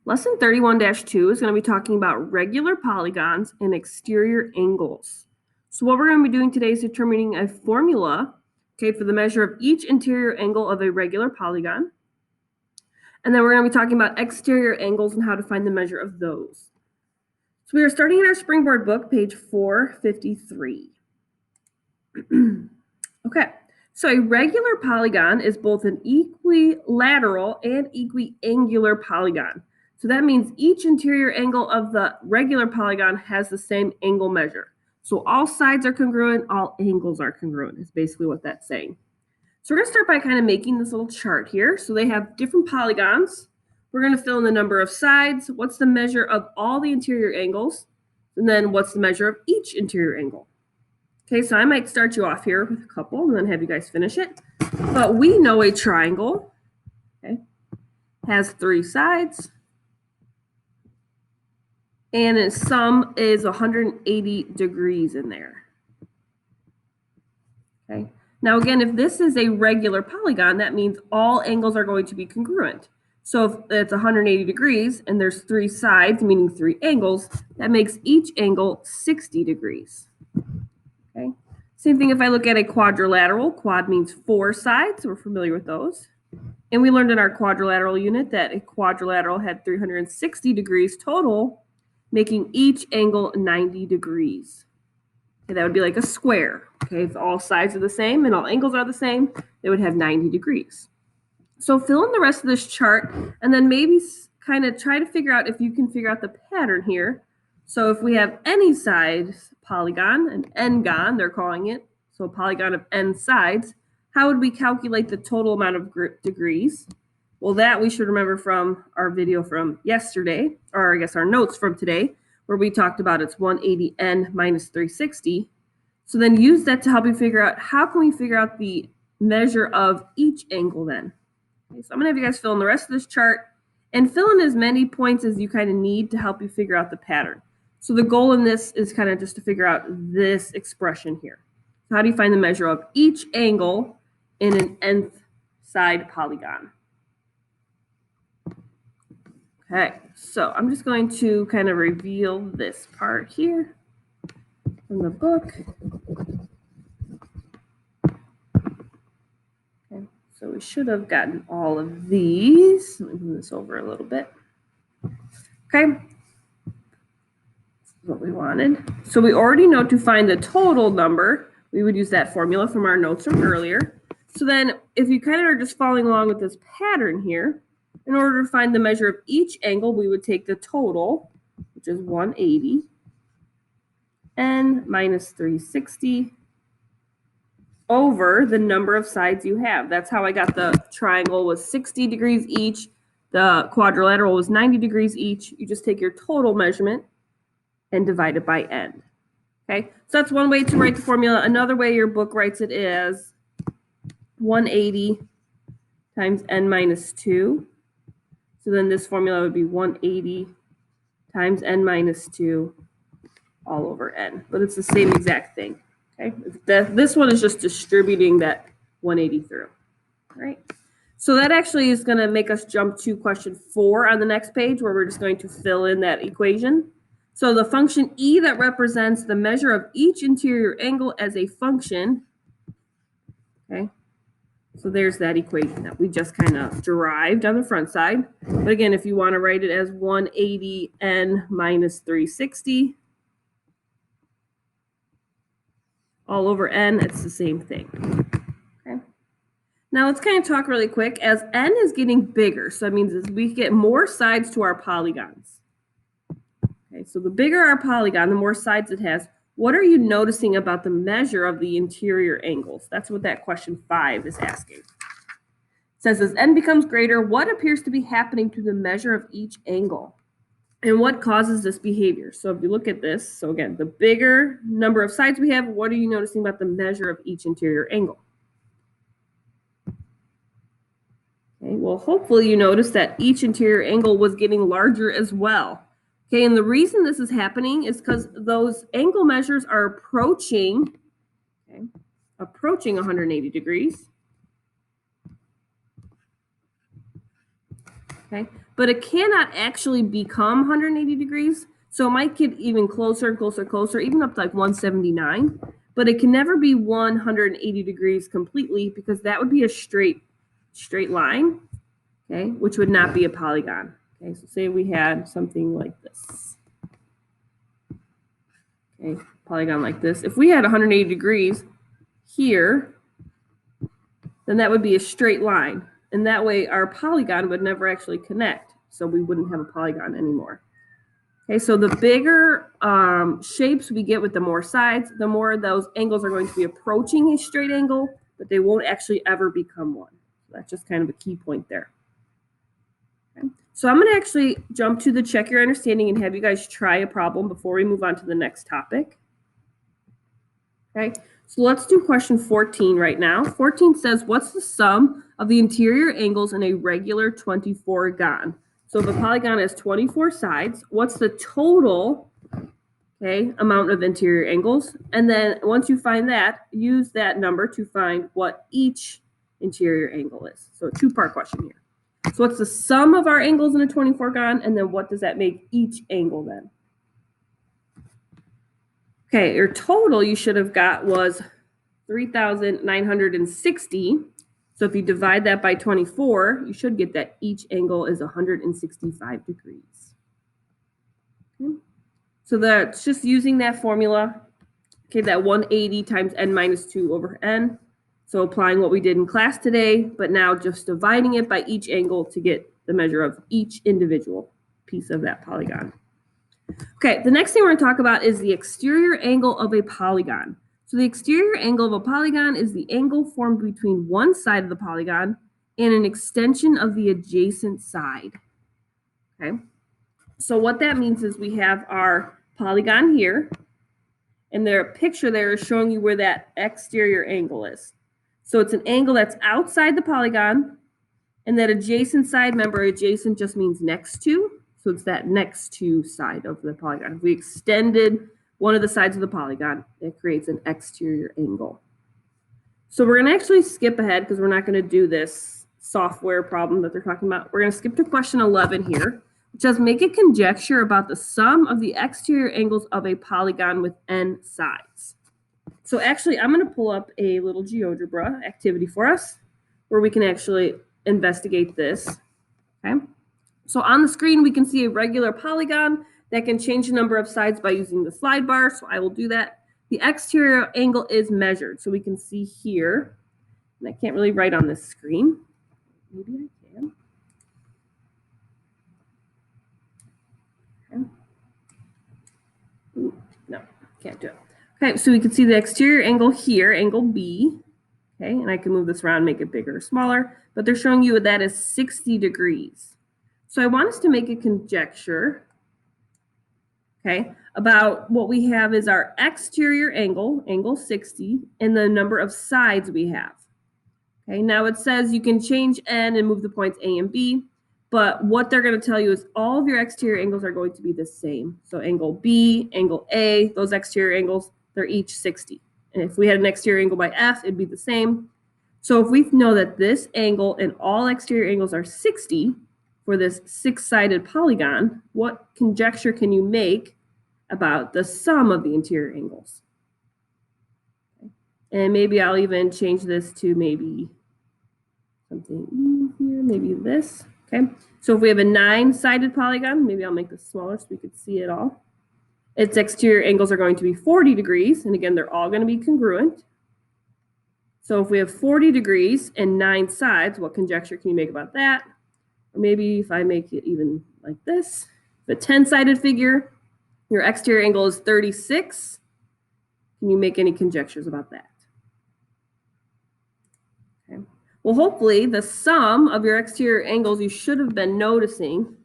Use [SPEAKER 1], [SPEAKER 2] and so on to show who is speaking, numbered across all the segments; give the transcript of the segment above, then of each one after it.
[SPEAKER 1] Lesson 31-2 is going to be talking about regular polygons and exterior angles. So what we're going to be doing today is determining a formula, okay, for the measure of each interior angle of a regular polygon. And then we're going to be talking about exterior angles and how to find the measure of those. So we are starting in our Springboard book, page 453. Okay, so a regular polygon is both an equilateral and equiangular polygon. So that means each interior angle of the regular polygon has the same angle measure. So all sides are congruent, all angles are congruent is basically what that's saying. So we're going to start by kind of making this little chart here. So they have different polygons. We're going to fill in the number of sides, what's the measure of all the interior angles, and then what's the measure of each interior angle. Okay, so I might start you off here with a couple and then have you guys finish it. But we know a triangle, okay, has 3 sides, and its sum is 180 degrees in there. Okay, now again, if this is a regular polygon, that means all angles are going to be congruent. So if it's 180 degrees and there's 3 sides, meaning 3 angles, that makes each angle 60 degrees. Okay. Same thing if I look at a quadrilateral. Quad means 4 sides. We're familiar with those. And we learned in our quadrilateral unit that a quadrilateral had 360 degrees total, making each angle 90 degrees. Okay, that would be like a square. Okay, if all sides are the same and all angles are the same, they would have 90 degrees. So fill in the rest of this chart and then maybe kind of try to figure out if you can figure out the pattern here. So if we have any size polygon, an n-gon, they're calling it, so a polygon of n sides, how would we calculate the total amount of degrees? Well, that we should remember from our video from yesterday, or I guess our notes from today, where we talked about it's 180n minus 360. So then use that to help you figure out how can we figure out the measure of each angle then. Okay, so I'm going to have you guys fill in the rest of this chart and fill in as many points as you kind of need to help you figure out the pattern. So the goal in this is kind of just to figure out this expression here. So how do you find the measure of each angle in an nth side polygon? Okay, so I'm just going to kind of reveal this part here from the book. Okay, so we should have gotten all of these. Let me move this over a little bit. Okay, what we wanted. So we already know to find the total number, we would use that formula from our notes from earlier. So then if you kind of are just following along with this pattern here, in order to find the measure of each angle, we would take the total, which is 180, n minus 360 over the number of sides you have. That's how I got the triangle was 60 degrees each. The quadrilateral was 90 degrees each. You just take your total measurement and divide it by n. Okay, so that's one way to write the formula. Another way your book writes it is 180 times n minus 2. So then this formula would be 180 times n minus 2 all over n. But it's the same exact thing. Okay, this one is just distributing that 180 through. All right. So that actually is going to make us jump to question 4 on the next page, where we're just going to fill in that equation. So the function e that represents the measure of each interior angle as a function, okay, so there's that equation that we just kind of derived on the front side. But again, if you want to write it as 180n minus 360 all over n, it's the same thing. Okay. Now let's kind of talk really quick. As n is getting bigger, so that means as we get more sides to our polygons. Okay, so the bigger our polygon, the more sides it has. What are you noticing about the measure of the interior angles? That's what that question 5 is asking. It says, as n becomes greater, what appears to be happening to the measure of each angle? And what causes this behavior? So if you look at this, so again, the bigger number of sides we have, what are you noticing about the measure of each interior angle? Okay, well, hopefully you notice that each interior angle was getting larger as well. Okay, and the reason this is happening is because those angle measures are approaching 180 degrees. Okay, but it cannot actually become 180 degrees. So it might get even closer and closer and closer, even up to like 179. But it can never be 180 degrees completely because that would be a straight line, okay, which would not be a polygon. Okay, so say we had something like this. Okay, polygon like this. If we had 180 degrees here, then that would be a straight line. And that way our polygon would never actually connect. So we wouldn't have a polygon anymore. Okay, so the bigger shapes we get with the more sides, the more those angles are going to be approaching a straight angle, but they won't actually ever become one. So that's just kind of a key point there. Okay. So I'm going to actually jump to the check your understanding and have you guys try a problem before we move on to the next topic. Okay, so let's do question 14 right now. 14 says, what's the sum of the interior angles in a regular 24gon? So if a polygon has 24 sides, what's the total, okay, amount of interior angles? And then once you find that, use that number to find what each interior angle is. So a two-part question here. So what's the sum of our angles in a 24gon? And then what does that make each angle then? Okay, your total you should have got was 3,960. So if you divide that by 24, you should get that each angle is 165 degrees. Okay. So that's just using that formula. Okay, that 180 times n minus 2 over n. So applying what we did in class today, but now just dividing it by each angle to get the measure of each individual piece of that polygon. Okay, the next thing we're going to talk about is the exterior angle of a polygon. So the exterior angle of a polygon is the angle formed between one side of the polygon and an extension of the adjacent side. Okay, so what that means is we have our polygon here, and their picture there is showing you where that exterior angle is. So it's an angle that's outside the polygon, and that adjacent side, remember adjacent just means next to, so it's that next to side of the polygon. If we extended one of the sides of the polygon, it creates an exterior angle. So we're going to actually skip ahead because we're not going to do this software problem that they're talking about. We're going to skip to question 11 here, which says make a conjecture about the sum of the exterior angles of a polygon with n sides. So actually, I'm going to pull up a little GeoGebra activity for us where we can actually investigate this. Okay. So on the screen, we can see a regular polygon that can change the number of sides by using the slide bar. So I will do that. The exterior angle is measured. So we can see here, and I can't really write on this screen. Maybe I can. Okay. Ooh, no, can't do it. Okay, so we can see the exterior angle here, angle B. Okay, and I can move this around, make it bigger or smaller, but they're showing you that is 60 degrees. So I want us to make a conjecture, okay, about what we have is our exterior angle, angle 60, and the number of sides we have. Okay, now it says you can change n and move the points A and B, but what they're going to tell you is all of your exterior angles are going to be the same. So angle B, angle A, those exterior angles, they're each 60. And if we had an exterior angle by F, it'd be the same. So if we know that this angle and all exterior angles are 60 for this six-sided polygon, what conjecture can you make about the sum of the interior angles? Okay. And maybe I'll even change this to maybe something here, maybe this. Okay, so if we have a 9-sided polygon, maybe I'll make this smaller so we could see it all. Its exterior angles are going to be 40 degrees, and again, they're all going to be congruent. So if we have 40 degrees and 9 sides, what conjecture can you make about that? Or maybe if I make it even like this, the 10-sided figure, your exterior angle is 36. Can you make any conjectures about that? Okay. Well, hopefully the sum of your exterior angles you should have been noticing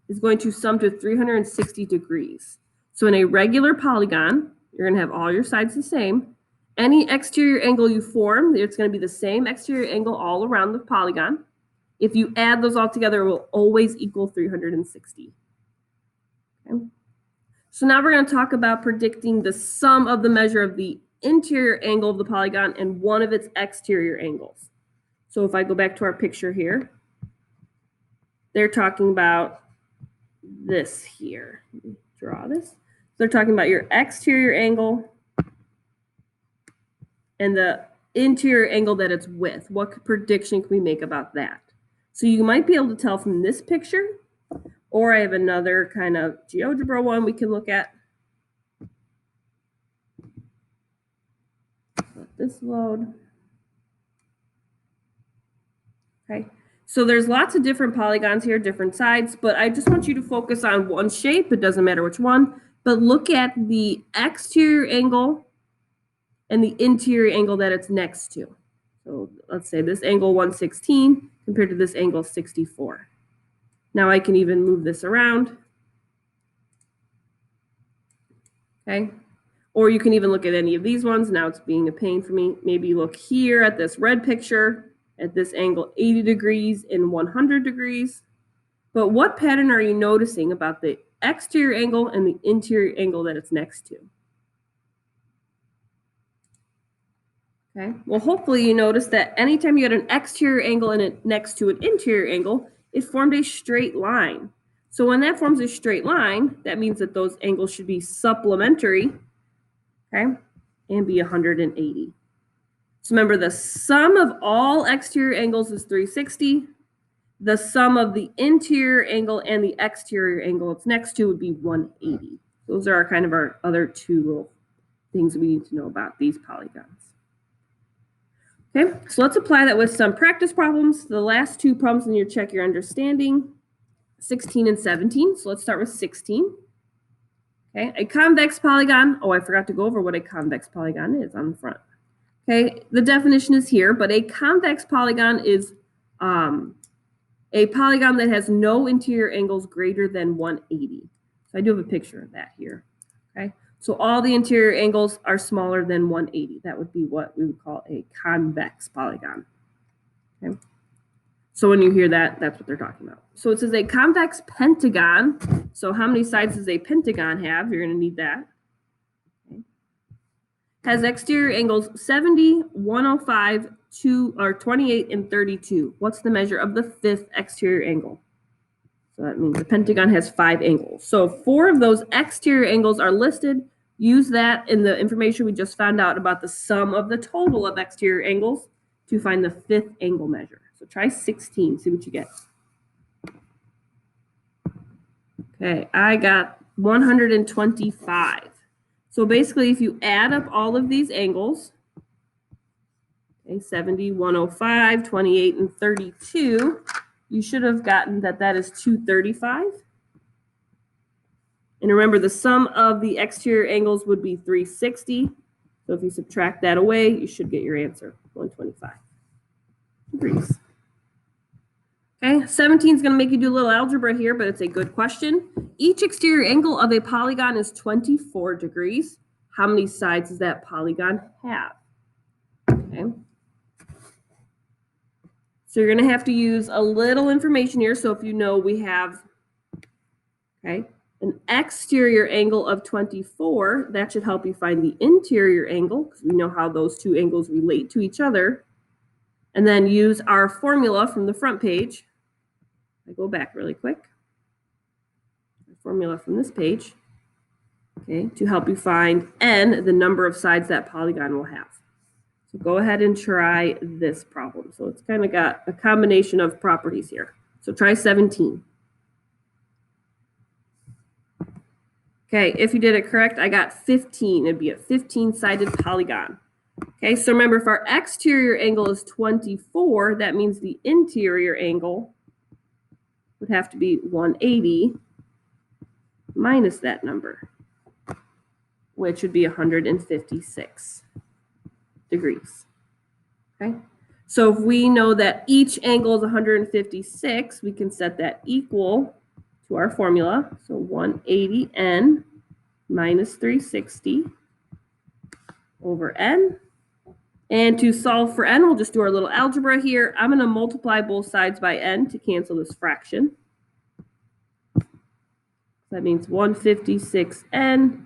[SPEAKER 1] is going to sum to 360 degrees. So in a regular polygon, you're going to have all your sides the same. Any exterior angle you form, it's going to be the same exterior angle all around the polygon. If you add those all together, it will always equal 360. Okay. So now we're going to talk about predicting the sum of the measure of the interior angle of the polygon and one of its exterior angles. So if I go back to our picture here, they're talking about this here. Let me draw this. They're talking about your exterior angle and the interior angle that it's with. What prediction can we make about that? So you might be able to tell from this picture, or I have another kind of GeoGebra one we can look at. Let this load. Okay, so there's lots of different polygons here, different sides, but I just want you to focus on one shape. It doesn't matter which one, but look at the exterior angle and the interior angle that it's next to. So let's say this angle 116 compared to this angle 64. Now I can even move this around. Okay. Or you can even look at any of these ones. Now it's being a pain for me. Maybe look here at this red picture at this angle 80 degrees and 100 degrees. But what pattern are you noticing about the exterior angle and the interior angle that it's next to? Okay, well, hopefully you notice that anytime you had an exterior angle and it next to an interior angle, it formed a straight line. So when that forms a straight line, that means that those angles should be supplementary, okay, and be 180. So remember, the sum of all exterior angles is 360. The sum of the interior angle and the exterior angle it's next to would be 180. Those are kind of our other two little things we need to know about these polygons. Okay, so let's apply that with some practice problems. The last two problems in your check your understanding, 16 and 17. So let's start with 16. Okay, a convex polygon. Oh, I forgot to go over what a convex polygon is on the front. Okay, the definition is here, but a convex polygon is a polygon that has no interior angles greater than 180. So I do have a picture of that here. Okay, so all the interior angles are smaller than 180. That would be what we would call a convex polygon. Okay, so when you hear that, that's what they're talking about. So it says a convex pentagon. So how many sides does a pentagon have? You're going to need that. Okay. Has exterior angles 70, 105, 28, and 32. What's the measure of the fifth exterior angle? So that means the pentagon has 5 angles. So 4 of those exterior angles are listed. Use that in the information we just found out about the sum of the total of exterior angles to find the 5th angle measure. So try 16, see what you get. Okay, I got 125. So basically, if you add up all of these angles, okay, 70, 105, 28, and 32, you should have gotten that that is 235. And remember, the sum of the exterior angles would be 360. So if you subtract that away, you should get your answer, 125 degrees. Okay, 17 is going to make you do a little algebra here, but it's a good question. Each exterior angle of a polygon is 24 degrees. How many sides does that polygon have? Okay. So you're going to have to use a little information here. So if you know we have, okay, an exterior angle of 24, that should help you find the interior angle, because we know how those two angles relate to each other. And then use our formula from the front page. I go back really quick. The formula from this page, okay, to help you find n, the number of sides that polygon will have. So go ahead and try this problem. So it's kind of got a combination of properties here. So try 17. Okay, if you did it correct, I got 15. It'd be a 15-sided polygon. Okay, so remember, if our exterior angle is 24, that means the interior angle would have to be 180 minus that number, which would be 156 degrees. Okay, so if we know that each angle is 156, we can set that equal to our formula. So 180n minus 360 over n. And to solve for n, we'll just do our little algebra here. I'm going to multiply both sides by n to cancel this fraction. That means 156n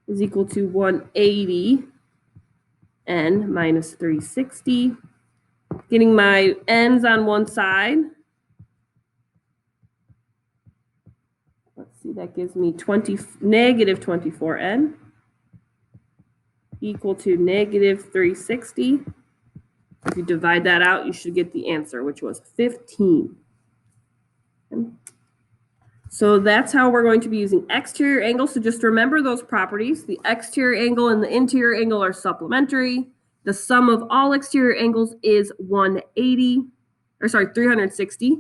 [SPEAKER 1] is equal to 180n minus 360. Getting my n's on one side. see, that gives me negative 24n equal to negative 360. If you divide that out, you should get the answer, which was 15. So that's how we're going to be using exterior angles. So just remember those properties. The exterior angle and the interior angle are supplementary. The sum of all exterior angles is 360.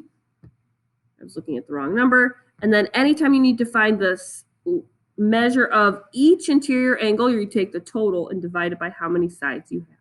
[SPEAKER 1] I was looking at the wrong number. And then anytime you need to find this measure of each interior angle, you take the total and divide it by how many sides you have.